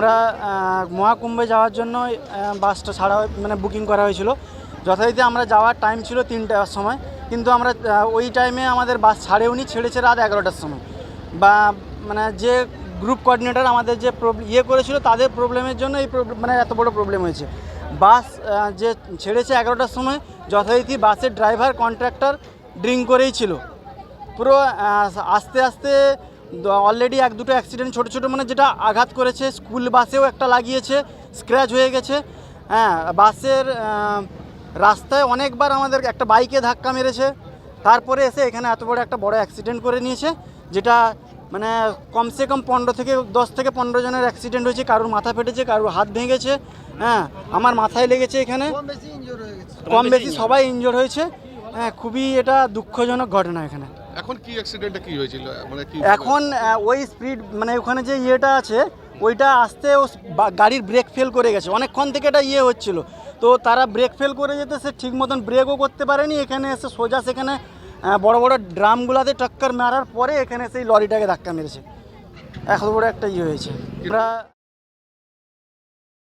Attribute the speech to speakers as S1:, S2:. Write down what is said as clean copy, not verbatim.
S1: আমরা মহাকুম্ভে যাওয়ার জন্য বাসটা ছাড়া মানে বুকিং করা হয়েছিল। যথারীতি আমরা যাওয়ার টাইম ছিল 3টার সময়, কিন্তু আমরা ওই টাইমে আমাদের বাস ছাড়েওনি, ছেড়েছে রাত 11টার সময়। বা মানে যে গ্রুপ কোঅর্ডিনেটর আমাদের যে করেছিল তাদের প্রবলেমের জন্য এই মানে এত বড় প্রবলেম হয়েছে। বাস যে ছেড়েছে 11টার সময়, যথারীতি বাসের ড্রাইভার কন্ট্রাক্টর ড্রিঙ্ক করেই ছিল। পুরো আস্তে আস্তে অলরেডি 1-2টো অ্যাক্সিডেন্ট ছোটো ছোটো মানে যেটা আঘাত করেছে, স্কুল বাসেও একটা লাগিয়েছে, স্ক্র্যাচ হয়ে গেছে। হ্যাঁ, বাসের রাস্তায় অনেকবার আমাদের একটা বাইকে ধাক্কা মেরেছে, তারপরে এসে এখানে এত বড় অ্যাক্সিডেন্ট করে নিয়েছে, যেটা মানে কমসে কম 10 থেকে 15 জনের অ্যাক্সিডেন্ট হয়েছে। কারোর মাথা ফেটেছে, কারোর হাত ভেঙেছে। হ্যাঁ, আমার মাথায় লেগেছে, এখানে কম বেশি সবাই ইনজোর হয়েছে। হ্যাঁ, খুবই এটা দুঃখজনক ঘটনা। এখানে
S2: এখন কি অ্যাক্সিডেন্টটা কি হয়েছিল, মানে কি
S1: এখন ওই স্পিড মানে ওখানে যে ইয়েটা আছে ওইটা আসতে ও গাড়ির ব্রেক ফেল করে গেছে, অনেকক্ষণ থেকে এটা হচ্ছিল। তো তারা ব্রেক ফেল করে যেতে সে ঠিক মতন ব্রেকও করতে পারেনি, এখানে এসে সোজা সেখানে বড় বড় ড্রামগুলাতে টক্কর মারার পরে এখানে সেই লরিটাকে ধাক্কা মেরেছে। এত বড় একটা হয়েছে। আমরা